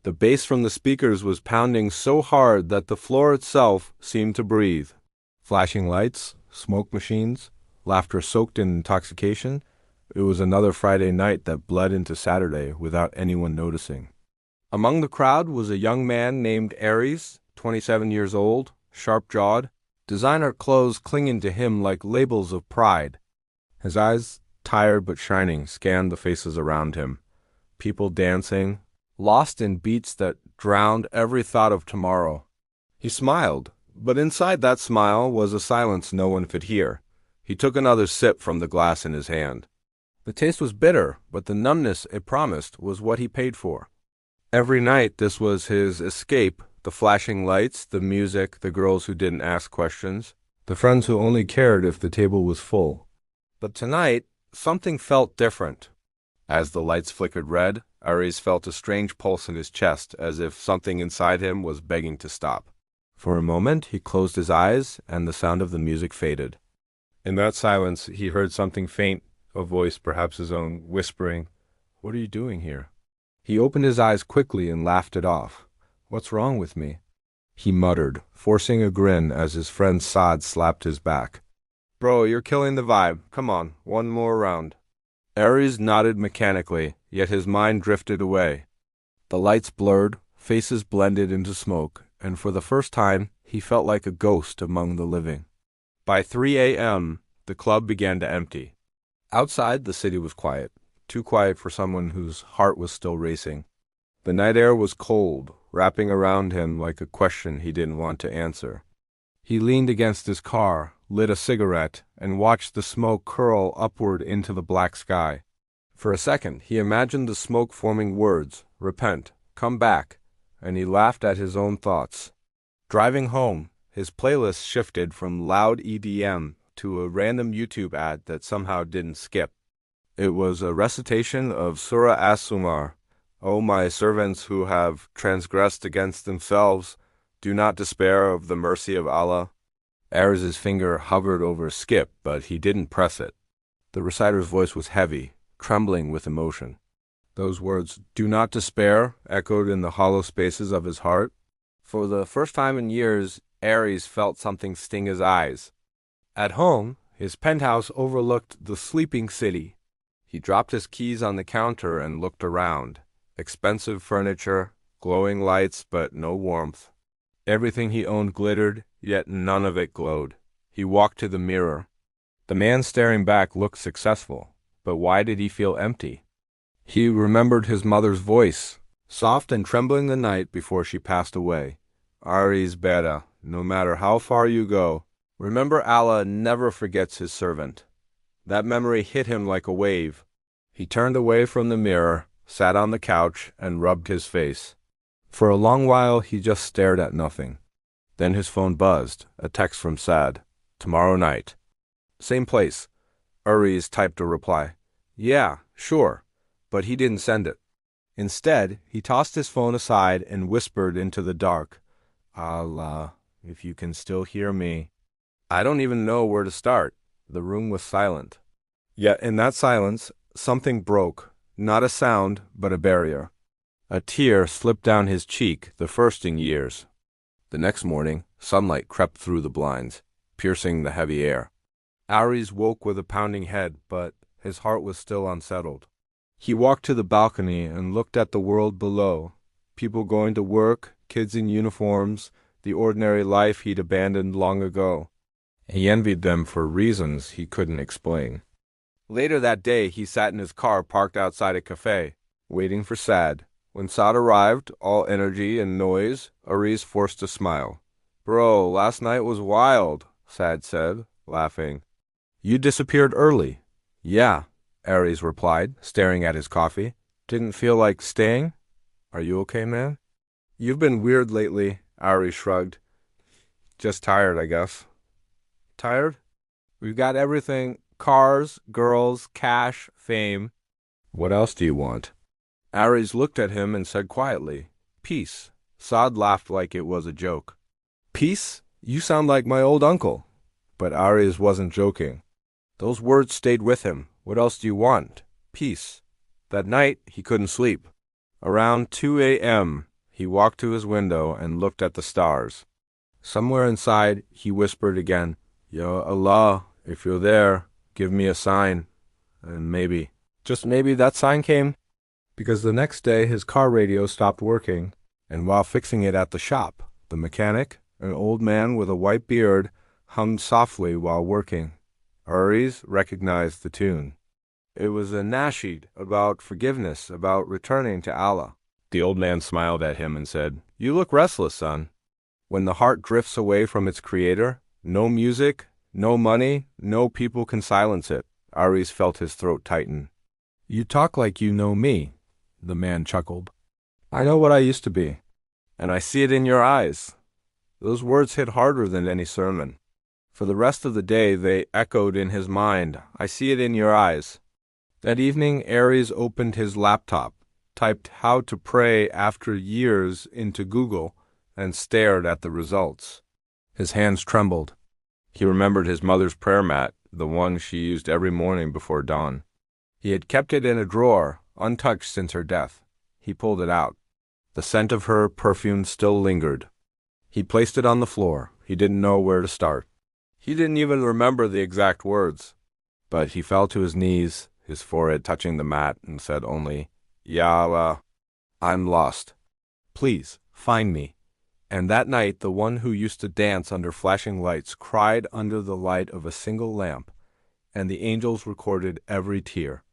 The bass from the speakers was pounding so hard that the floor itself seemed to breathe. Flashing lights, smoke machines, laughter soaked in intoxication. It was another Friday night that bled into Saturday without anyone noticing. Among the crowd was a young man named Aries, 27 years old, sharp-jawed, designer clothes clinging to him like labels of pride. His eyes, tired but shining, scanned the faces around him. People dancing, lost in beats that drowned every thought of tomorrow. He smiled, but inside that smile was a silence no one could hear. He took another sip from the glass in his hand. The taste was bitter, but the numbness it promised was what he paid for. Every night this was his escape, the flashing lights, the music, the girls who didn't ask questions, the friends who only cared if the table was full. But tonight, something felt different. As the lights flickered red, Aries felt a strange pulse in his chest, as if something inside him was begging to stop. For a moment, he closed his eyes, and the sound of the music faded. In that silence, he heard something faint, a voice, perhaps his own, whispering, "What are you doing here?" He opened his eyes quickly and laughed it off. "What's wrong with me?" he muttered, forcing a grin as his friend Saad slapped his back. "Bro, you're killing the vibe. Come on, one more round." Aries nodded mechanically, yet his mind drifted away. The lights blurred, faces blended into smoke, and for the first time, he felt like a ghost among the living. By 3 a.m., the club began to empty. Outside, the city was quiet. Too quiet for someone whose heart was still racing. The night air was cold, wrapping around him like a question he didn't want to answer. He leaned against his car, lit a cigarette, and watched the smoke curl upward into the black sky. For a second, he imagined the smoke forming words, "Repent, come back," and he laughed at his own thoughts. Driving home, his playlist shifted from loud EDM to a random YouTube ad that somehow didn't skip. It was a recitation of Surah As-Zumar. "O my servants who have transgressed against themselves, do not despair of the mercy of Allah." Aries' finger hovered over skip, but he didn't press it. The reciter's voice was heavy, trembling with emotion. Those words, "do not despair," echoed in the hollow spaces of his heart. For the first time in years, Aries felt something sting his eyes. At home, his penthouse overlooked the sleeping city. He dropped his keys on the counter and looked around. Expensive furniture, glowing lights, but no warmth. Everything he owned glittered, yet none of it glowed. He walked to the mirror. The man staring back looked successful, but why did he feel empty? He remembered his mother's voice, soft and trembling the night before she passed away. "Aries Bera, no matter how far you go, remember Allah never forgets his servant." That memory hit him like a wave. He turned away from the mirror, sat on the couch, and rubbed his face. For a long while, he just stared at nothing. Then his phone buzzed, a text from Saad. "Tomorrow night." "Same place." Aries typed a reply. "Yeah, sure," but he didn't send it. Instead, he tossed his phone aside and whispered into the dark, "Allah, if you can still hear me." I don't even know where to start. The room was silent. Yet in that silence, something broke, not a sound, but a barrier. A tear slipped down his cheek, the first in years. The next morning, sunlight crept through the blinds, piercing the heavy air. Aries woke with a pounding head, but his heart was still unsettled. He walked to the balcony and looked at the world below. People going to work, kids in uniforms, the ordinary life he'd abandoned long ago. He envied them for reasons he couldn't explain. Later that day, he sat in his car parked outside a cafe, waiting for Saad. When Saad arrived, all energy and noise, Aries forced a smile. "Bro, last night was wild," Saad said, laughing. "You disappeared early." "Yeah," Aries replied, staring at his coffee. "Didn't feel like staying." "Are you okay, man?" "You've been weird lately," Aries shrugged. "Just tired, I guess." "Tired? We've got everything. Cars, girls, cash, fame." "What else do you want?" Aries looked at him and said quietly, "Peace." Saad laughed like it was a joke. "Peace? You sound like my old uncle." But Aries wasn't joking. Those words stayed with him. What else do you want? Peace. That night, he couldn't sleep. Around 2 a.m., He walked to his window and looked at the stars. Somewhere inside, he whispered again, Ya Allah, if you're there, give me a sign. And maybe, just maybe that sign came. Because the next day his car radio stopped working, and while fixing it at the shop, the mechanic, an old man with a white beard, hummed softly while working. Aries recognized the tune. It was a nasheed about forgiveness, about returning to Allah. The old man smiled at him and said, You look restless, son. When the heart drifts away from its creator, no music, no money, no people can silence it. Aries felt his throat tighten. You talk like you know me, the man chuckled. I know what I used to be, and I see it in your eyes. Those words hit harder than any sermon. For the rest of the day they echoed in his mind. I see it in your eyes. That evening, Aries opened his laptop, typed how to pray after years into Google, and stared at the results. His hands trembled. He remembered his mother's prayer mat, the one she used every morning before dawn. He had kept it in a drawer, untouched since her death. He pulled it out. The scent of her perfume still lingered. He placed it on the floor. He didn't know where to start. He didn't even remember the exact words. But he fell to his knees, his forehead touching the mat, and said only, Ya Allah, I'm lost. Please, find me. And that night the one who used to dance under flashing lights cried under the light of a single lamp, and the angels recorded every tear.